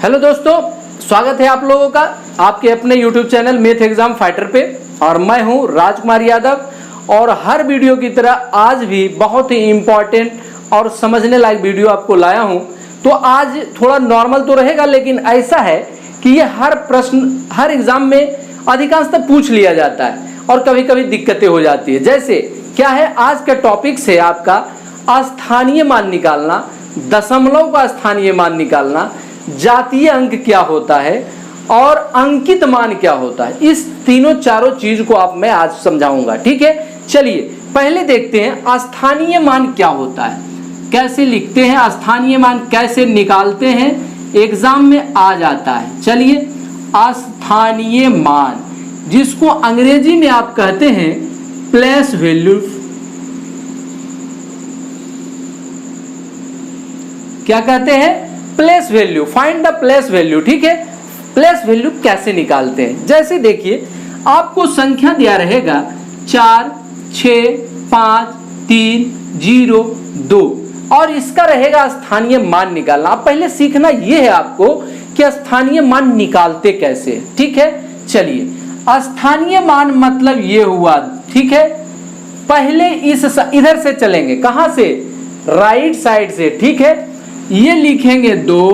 Hello दोस्तों, स्वागत है आप लोगों का आपके अपने YouTube channel math exam fighter पे। और मैं हूं राजकुमार यादव और हर वीडियो की तरह आज भी बहुत ही इम्पोर्टेंट और समझने लायक वीडियो आपको लाया हूं। तो आज थोड़ा नॉर्मल तो रहेगा, लेकिन ऐसा है कि ये हर प्रश्न हर एग्जाम में अधिकांशतः पूछ लिया जाता है और कभी कभी दिक्कतें हो जाती है। जैसे क्या है, आज का टॉपिक है आपका स्थानीय मान निकालना, दशमलव का स्थानीय मान निकालना, जातीय अंक क्या होता है और अंकित मान क्या होता है। इस तीनों चारों चीज को आप मैं आज समझाऊंगा। ठीक है, चलिए पहले देखते हैं स्थानीय मान क्या होता है, कैसे लिखते हैं, स्थानीय मान कैसे निकालते हैं, एग्जाम में आ जाता है। चलिए, स्थानीय मान जिसको अंग्रेजी में आप कहते हैं प्लेस वैल्यू, क्या कहते हैं, place value, find the place value. ठीक है, प्लेस वैल्यू कैसे निकालते हैं, जैसे देखिए आपको संख्या दिया रहेगा 4, 6, 5, 3, 0, 2 और इसका रहेगा स्थानीय मान निकालना। आप पहले सीखना यह है आपको कि स्थानीय मान निकालते कैसे। ठीक है, चलिए स्थानीय मान मतलब ये हुआ। ठीक है, पहले इधर से चलेंगे, कहां से, राइट साइड से। ठीक है, ये लिखेंगे 2,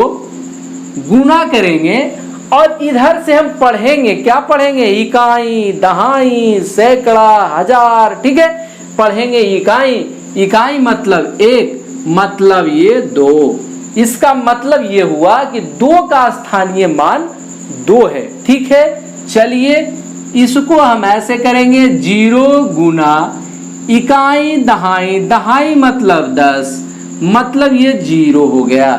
गुना करेंगे और इधर से हम पढ़ेंगे, क्या पढ़ेंगे, इकाई, दहाई, सैकड़ा, हजार। ठीक है, पढ़ेंगे इकाई, इकाई मतलब 1, मतलब ये 2। इसका मतलब ये हुआ कि 2 का स्थानीय मान 2 है। ठीक है, चलिए इसको हम ऐसे करेंगे, 0 गुना इकाई दहाई, दहाई मतलब 10, मतलब ये 0 हो गया।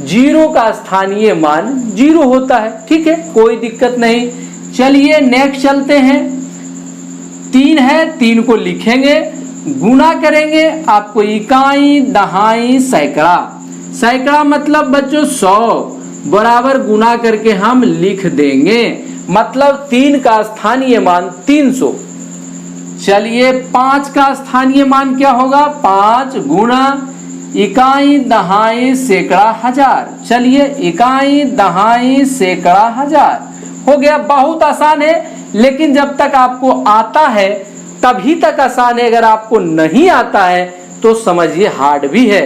0 का स्थानीय मान 0 होता है। ठीक है, कोई दिक्कत नहीं। चलिए नेक्स्ट चलते हैं, 3 है, 3 को लिखेंगे, गुना करेंगे, आपको इकाई दहाई सैकड़ा, सैकड़ा मतलब बच्चों 100 बराबर गुना करके हम लिख देंगे, मतलब 3 का स्थानीय मान 300। चलिए 5 का स्थानीय मान क्या होगा, 5 गुना इकाई दहाई सैकड़ा हजार। चलिए इकाई दहाई सैकड़ा हजार हो गया। बहुत आसान है, लेकिन जब तक आपको आता है तभी तक आसान है। अगर आपको नहीं आता है तो समझिए हार्ड भी है।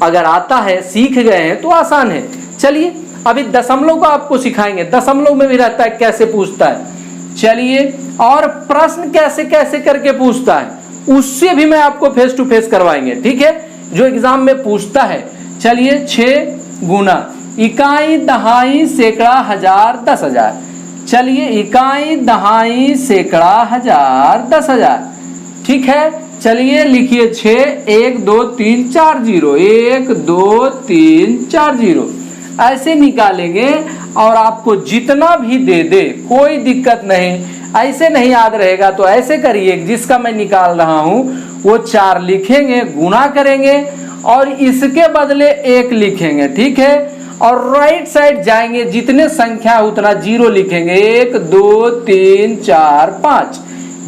अगर आता है, सीख गए हैं तो आसान है। चलिए अभी दशमलव को आपको सिखाएंगे, दशमलव में भी रहता है कैसे पूछता है। चलिए और प्रश्न कैसे कैसे करके पूछता है उससे भी मैं आपको फेस टू फेस करवाएंगे। ठीक है, जो एग्जाम में पूछता है। चलिए 6 गुना इकाई दहाई सैकड़ा हजार 10,000। चलिए इकाई दहाई सैकड़ा हजार 10,000। ठीक है, चलिए लिखिए 6, 1 2 3 4 0, 1 2 3 4 0 ऐसे निकालेंगे। और आपको जितना भी दे दे कोई दिक्कत नहीं, ऐसे नहीं याद रहेगा तो ऐसे करिए, जिसका मैं निकाल रहा हूं वो 4 लिखेंगे, गुना करेंगे और इसके बदले 1 लिखेंगे। ठीक है, और राइट साइड जाएंगे, जितने संख्या उतना 0 लिखेंगे, 1 2 3 4 5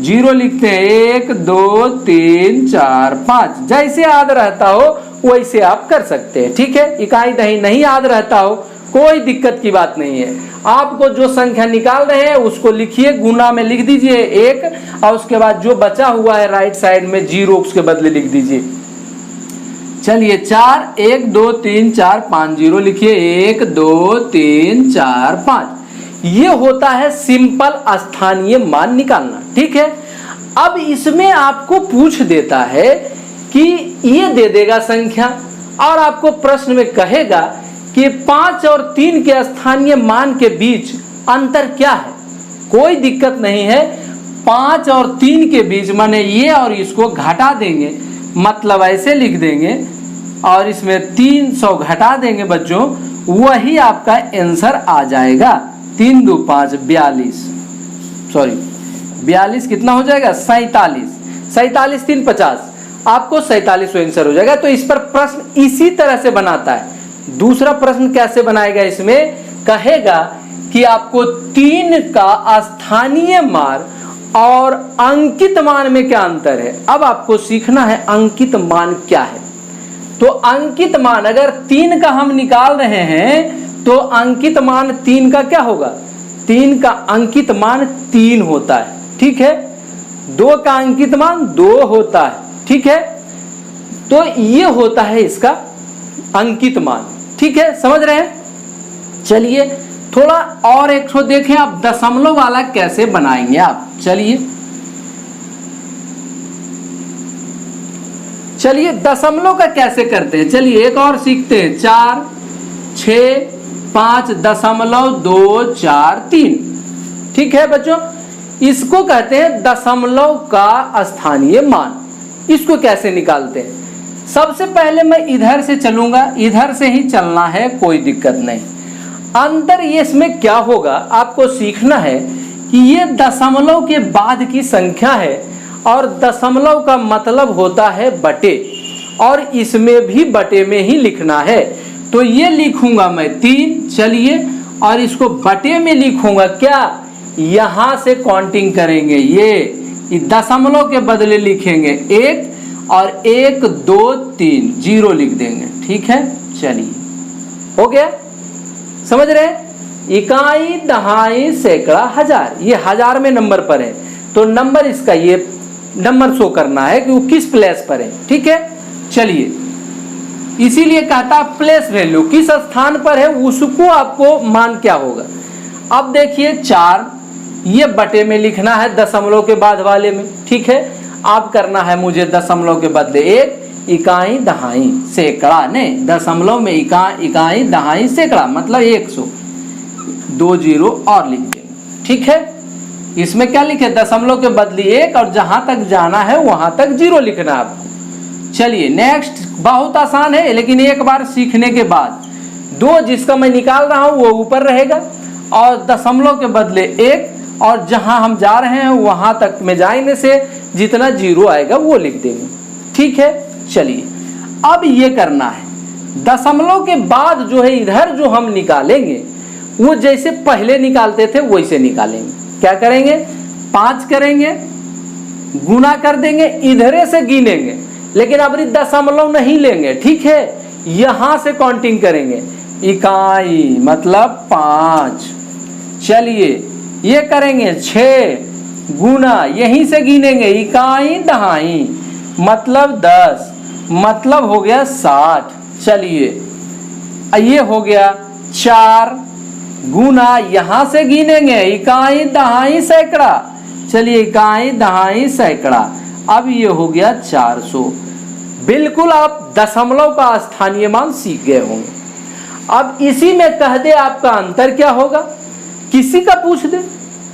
0 लिखते हैं, 1 2 3 4 5। जैसे याद रहता हो वैसे आप कर सकते हैं। ठीक है, इकाई दहाई नहीं याद रहता हो कोई दिक्कत की बात नहीं है। आपको जो संख्या निकाल रहे हैं उसको लिखिए, गुना में लिख दीजिए 1 और उसके बाद जो बचा हुआ है राइट साइड में 0 उसके बदले लिख दीजिए। चलिए 4, 1 2 3 4 5 0 लिखिए, 1 2 3 4 5। ये होता है सिंपल स्थानीय मान निकालना। ठीक है, अब इसमें आपको पूछ देता है कि ये दे देगा संख्या और आपको प्रश्न में कहेगा कि 5 और 3 के स्थानीय मान के बीच अंतर क्या है। कोई दिक्कत नहीं है, 5 और 3 के बीच माने ये और इसको घटा देंगे, मतलब ऐसे लिख देंगे और इसमें 300 घटा देंगे बच्चों, वही आपका आंसर आ जाएगा। 3 2 5 42, सॉरी 42 कितना हो जाएगा, 47, 47 3 50, आपको 47 आंसर हो जाएगा। तो इस पर प्रश्न इसी तरह से बनाता है। दूसरा प्रश्न कैसे बनाएगा, इसमें कहेगा कि आपको 3 का स्थानीय मान और अंकित मान में क्या अंतर है। अब आपको सीखना है अंकित मान क्या है। तो अंकित मान अगर 3 का हम निकाल रहे हैं तो अंकित मान 3 का क्या होगा, 3 का अंकित मान 3 होता है, ठीक है। 2 का अंकित मान 2 होता है, ठीक है। तो ये होता है इसका अंकित मान, ठीक है, समझ रहे हैं। चलिए थोड़ा और एक ठो देखें आप दशमलव वाला कैसे बनाएंगे आप। चलिए दशमलव का कैसे करते हैं, चलिए एक और सीखते हैं। 4 6 5.243, ठीक है बच्चों। इसको कहते हैं दशमलव का स्थानीय मान। इसको कैसे निकालते हैं, सबसे पहले मैं इधर से चलूंगा, इधर से ही चलना है, कोई दिक्कत नहीं। अंतर ये इसमें क्या होगा आपको सीखना है कि ये दशमलव के बाद की संख्या है और दशमलव का मतलब होता है बटे, और इसमें भी बटे में ही लिखना है। तो ये लिखूंगा मैं 3, चलिए, और इसको बटे में लिखूंगा क्या, यहां से काउंटिंग करेंगे, ये दशमलव के बदले लिखेंगे 1 और 1 2 3 0 लिख देंगे, ठीक है। चलिए हो गया, समझ रहे हैं। इकाई, दहाई, सैकड़ा, हजार, ये हजार में नंबर पर है, तो नंबर इसका ये नंबर शो करना है कि वो किस प्लेस पर है, ठीक है। चलिए इसीलिए कहता प्लेस वैल्यू, किस स्थान पर है उसको आपको मान क्या होगा। अब देखिए 4, ये बटे में लिखना है दशमलव के बाद वाले में, ठीक है। अब करना है मुझे दशमलव के बदले 1, इकाई, दहाई, सैकड़ा, नहीं दशमलव में इकाई, दहाई, सैकड़ा, मतलब 100, 2 0 और लिख देंगे, ठीक है। इसमें क्या लिखे, दशमलव के बदले 1 और जहां तक जाना है वहां तक 0 लिखना है आपको। चलिए नेक्स्ट, बहुत आसान है, लेकिन एक बार सीखने के बाद 2 जिसका मैं निकाल रहा हूं वो ऊपर रहेगा, और दशमलव के बदले 1, और जहां हम जा रहे हैं वहां तक में जाने से जितना 0 आएगा वो लिख देंगे, ठीक है। चलिए अब ये करना है, दशमलव के बाद जो है इधर जो हम निकालेंगे वो जैसे पहले निकालते थे वैसे निकालेंगे। क्या करेंगे, 5 करेंगे, गुना कर देंगे, इधरे से गिनेंगे, लेकिन अब दशमलव नहीं लेंगे, ठीक है। यहां से काउंटिंग करेंगे, इकाई मतलब 5, चलिए ये करेंगे 6, गुना यहीं से गिनेंगे, इकाई, दहाई मतलब 10, मतलब हो गया 60। चलिए ये हो गया 4, गुना यहां से गिनेंगे, इकाई, दहाई, सैकड़ा, चलिए इकाई, दहाई, सैकड़ा, अब ये हो गया 400। बिल्कुल आप दशमलव का स्थानीय मान सीख गए होंगे। अब इसी में कह दे आपका अंतर क्या होगा, किसी का पूछ दे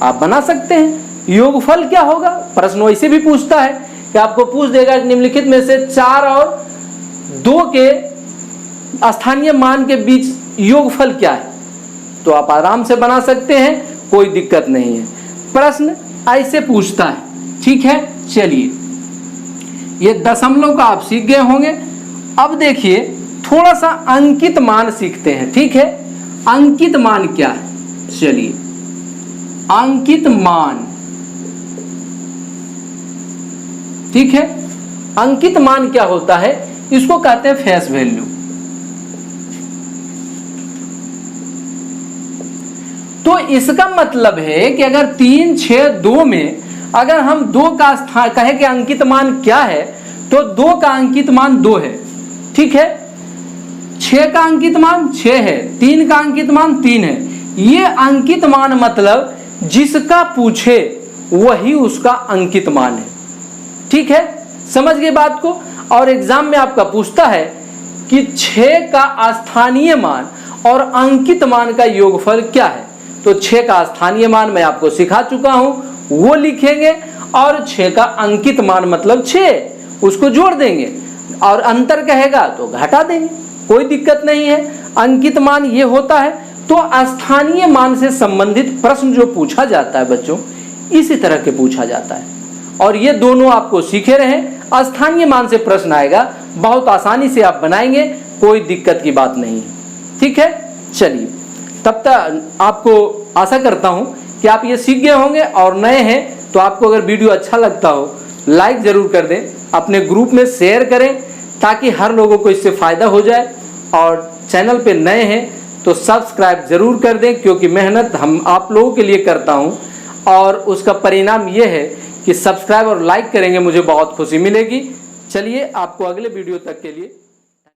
आप बना सकते हैं। योगफल क्या होगा, प्रश्न वैसे भी पूछता है कि आपको पूछ देगा कि निम्नलिखित में से 4 और 2 के स्थानीय मान के बीच योगफल क्या है, तो आप आराम से बना सकते हैं, कोई दिक्कत नहीं है। प्रश्न ऐसे पूछता है, ठीक है। चलिए ये दशमलव का आप सीख गए होंगे। अब देखिए थोड़ा सा अंकित मान सीखते हैं, ठीक है। अंकित मान क्या है, चलिए अंकित मान, ठीक है। अंकित मान क्या होता है, इसको कहते हैं फेस वैल्यू। तो इसका मतलब है कि अगर 3 6 2 में अगर हम 2 का स्थान कहे कि अंकित मान क्या है, तो 2 का अंकित मान 2 है, ठीक है। 6 का अंकित मान 6 है, 3 का अंकित मान 3 है। ये अंकित मान मतलब जिसका पूछे वही उसका अंकित मान है, ठीक है। समझ गए बात को। और एग्जाम में आपका पूछता है कि 6 का स्थानीय मान और अंकित मान का योगफल क्या है, तो 6 का स्थानीय मान मैं आपको सिखा चुका हूं, वो लिखेंगे, और 6 का अंकित मान मतलब 6, उसको जोड़ देंगे, और अंतर कहेगा तो घटा देंगे, कोई दिक्कत नहीं है। अंकित मान ये होता है। तो स्थानीय मान से संबंधित प्रश्न जो पूछा जाता है बच्चों, इसी तरह के पूछा जाता है, और ये दोनों आपको सीखे रहे। स्थानीय मान से प्रश्न आएगा, बहुत आसानी से आप बनाएंगे, कोई दिक्कत की बात नहीं है, ठीक है। चलिए तब तक आपको आशा करता हूं कि आप ये सीख गए होंगे, और नए हैं तो आपको अगर वीडियो अच्छा लगता हो लाइक जरूर कर दें, अपने ग्रुप में शेयर करें ताकि हर लोगों को इससे फायदा हो जाए, और चैनल पे नए हैं तो सब्सक्राइब जरूर कर दें, क्योंकि मेहनत हम आप लोगों के लिए करता हूं और उसका परिणाम यह है कि सब्सक्राइब और लाइक करेंगे, मुझे बहुत खुशी मिलेगी। चलिए आपको अगले वीडियो तक के लिए